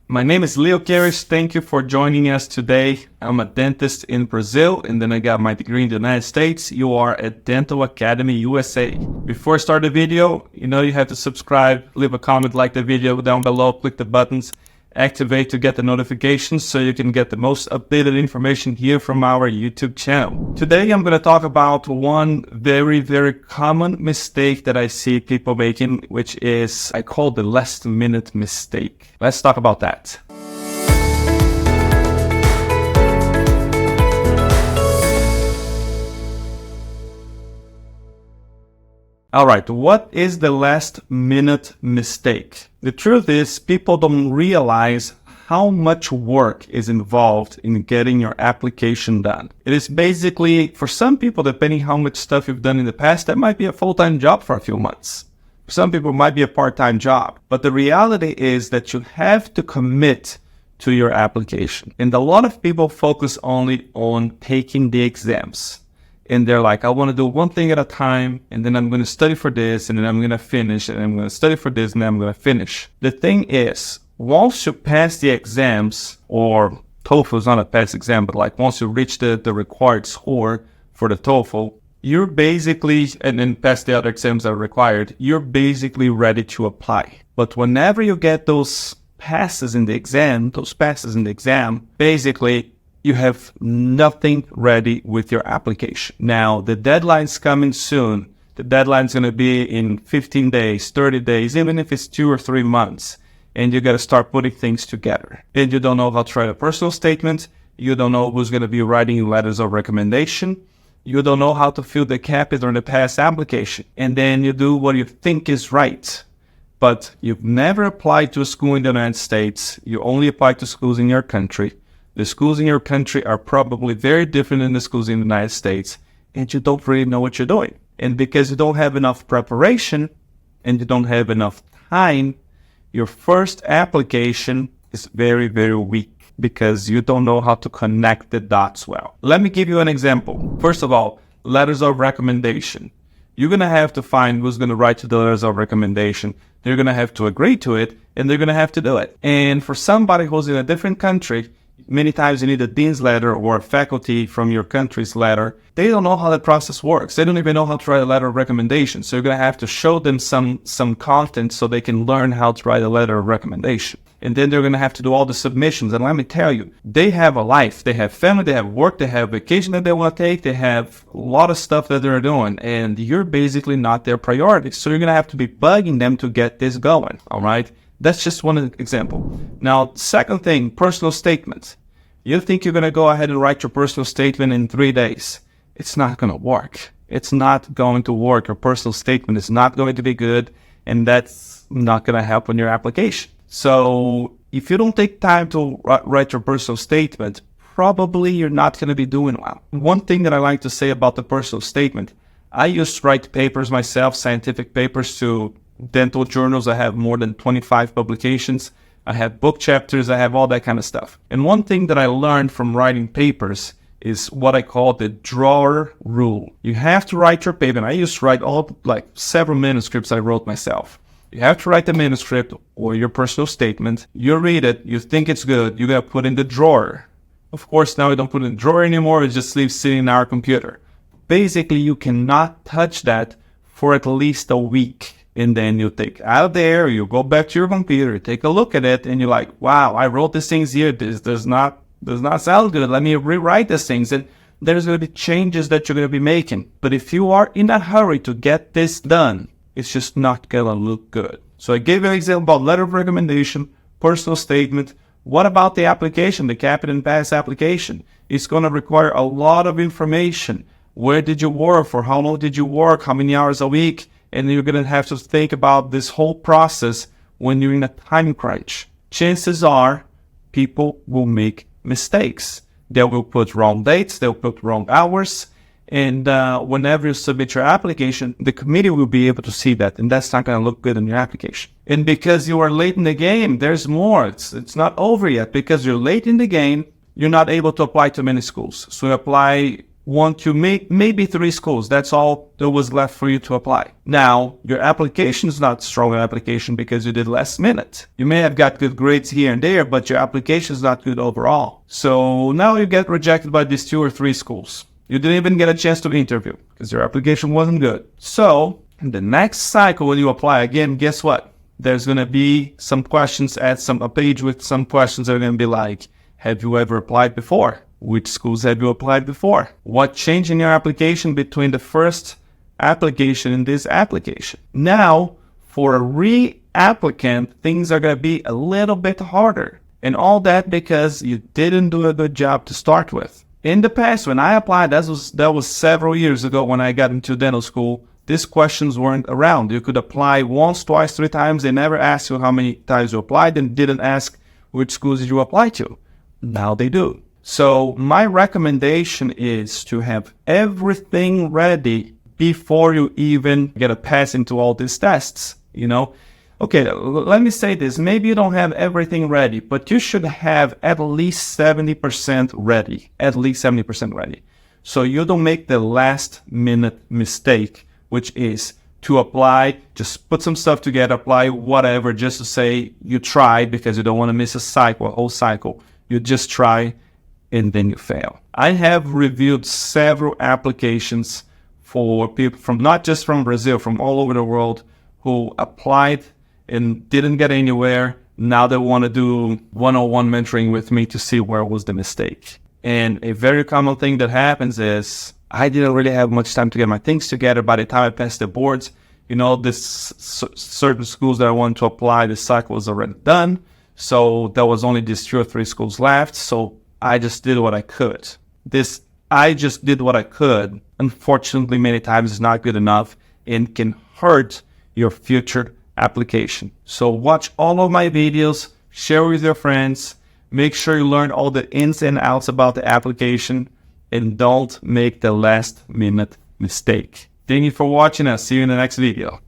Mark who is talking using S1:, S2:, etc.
S1: My name is Leo Queiroz. Thank you for joining us today. I'm a dentist in Brazil, and then I got my degree in the United States. You are at Dental Academy USA. Before I start the video, you have to subscribe, leave a comment, like the video down below, click the buttons, activate to get the notifications so you can get the most updated information here from our YouTube channel. Today I'm going to talk about one very, very common mistake that I see people making, which is I call the last minute mistake. Let's talk about that. All right, what is the last minute mistake? The truth is, people don't realize how much work is involved in getting your application done. It is basically, for some people, depending how much stuff you've done in the past, that might be a full-time job for a few months. For some people, it might be a part-time job. But the reality is that you have to commit to your application. And a lot of people focus only on taking the exams. And they're like, I want to do one thing at a time, and then I'm going to study for this, and then I'm going to finish, and I'm going to study for this, and then I'm going to finish. The thing is, once you pass the exams, or TOEFL is not a pass exam, but like once you reach the required score for the TOEFL, you're basically, and then pass the other exams that are required, you're basically ready to apply. But whenever you get those passes in the exam, basically, you have nothing ready with your application. Now, the deadline's coming soon. The deadline's going to be in 15 days, 30 days, even if it's 2 or 3 months. And you got to start putting things together. And you don't know how to write a personal statement. You don't know who's going to be writing letters of recommendation. You don't know how to fill the capital in the pass application. And then you do what you think is right. But you've never applied to a school in the United States. You only apply to schools in your country. The schools in your country are probably very different than the schools in the United States, and you don't really know what you're doing. And because you don't have enough preparation and you don't have enough time, your first application is very, very weak because you don't know how to connect the dots well. Let me give you an example. First of all, letters of recommendation. You're going to have to find who's going to write you the letters of recommendation. They're going to have to agree to it, and they're going to have to do it. And for somebody who's in a different country, many times you need a dean's letter or a faculty from your country's letter. They don't know how that process works. They don't even know how to write a letter of recommendation. So you're going to have to show them some content so they can learn how to write a letter of recommendation. And then they're going to have to do all the submissions. And let me tell you, they have a life. They have family, they have work, they have vacation that they want to take. They have a lot of stuff that they're doing. And you're basically not their priority. So you're going to have to be bugging them to get this going. All right? That's just one example. Now, second thing, personal statements. You think you're going to go ahead and write your personal statement in 3 days. It's not going to work. It's not going to work. Your personal statement is not going to be good, and that's not going to help on your application. So if you don't take time to write your personal statement, probably you're not going to be doing well. One thing that I like to say about the personal statement, I used to write papers myself, scientific papers to dental journals. I have more than 25 publications. I have book chapters. I have all that kind of stuff. And one thing that I learned from writing papers is what I call the drawer rule. You have to write your paper. And I used to write several manuscripts I wrote myself. You have to write the manuscript or your personal statement. You read it. You think it's good. You got to put in the drawer. Of course, now we don't put it in the drawer anymore. It just leaves sitting in our computer. Basically, you cannot touch that for at least a week. And then you take out there, you go back to your computer, take a look at it, and you're like, wow, I wrote these things here. This does not sound good. Let me rewrite these things. And there's going to be changes that you're going to be making. But if you are in a hurry to get this done, it's just not going to look good. So I gave you an example about letter of recommendation, personal statement. What about the application, the cap and pass application? It's going to require a lot of information. Where did you work? For how long did you work? How many hours a week? And you're going to have to think about this whole process when you're in a time crunch. Chances are people will make mistakes. They will put wrong dates, they'll put wrong hours, and whenever you submit your application, the committee will be able to see that, and that's not going to look good in your application. And because you are late in the game, there's more. It's not over yet. Because you're late in the game, you're not able to apply to many schools. So you apply want to make maybe 3 schools. That's all that was left for you to apply. Now, your application is not strong application because you did last minute. You may have got good grades here and there, but your application is not good overall. So now you get rejected by these 2 or 3 schools. You didn't even get a chance to interview because your application wasn't good. So in the next cycle, when you apply again, guess what? There's going to be some questions at a page with some questions that are going to be like, have you ever applied before? Which schools have you applied before? What changed in your application between the first application and this application? Now, for a re-applicant, things are going to be a little bit harder. And all that because you didn't do a good job to start with. In the past, when I applied, that was several years ago when I got into dental school, these questions weren't around. You could apply once, twice, 3 times. They never asked you how many times you applied and didn't ask which schools did you apply to. Now they do. So my recommendation is to have everything ready before you even get a pass into all these tests, Okay, let me say this. Maybe you don't have everything ready, but you should have at least 70% ready. At least 70% ready. So you don't make the last minute mistake, which is to apply, just put some stuff together, apply whatever, just to say you tried because you don't want to miss a whole cycle. You just try and then you fail. I have reviewed several applications for people from not just from Brazil, from all over the world who applied and didn't get anywhere. Now they want to do one-on-one mentoring with me to see where was the mistake. And a very common thing that happens is I didn't really have much time to get my things together. By the time I passed the boards, this certain schools that I wanted to apply, the cycle was already done. So there was only these 2 or 3 schools left. So I just did what I could. I just did what I could. Unfortunately, many times is not good enough and can hurt your future application. So watch all of my videos, share with your friends, make sure you learn all the ins and outs about the application, and don't make the last minute mistake. Thank you for watching. I'll see you in the next video.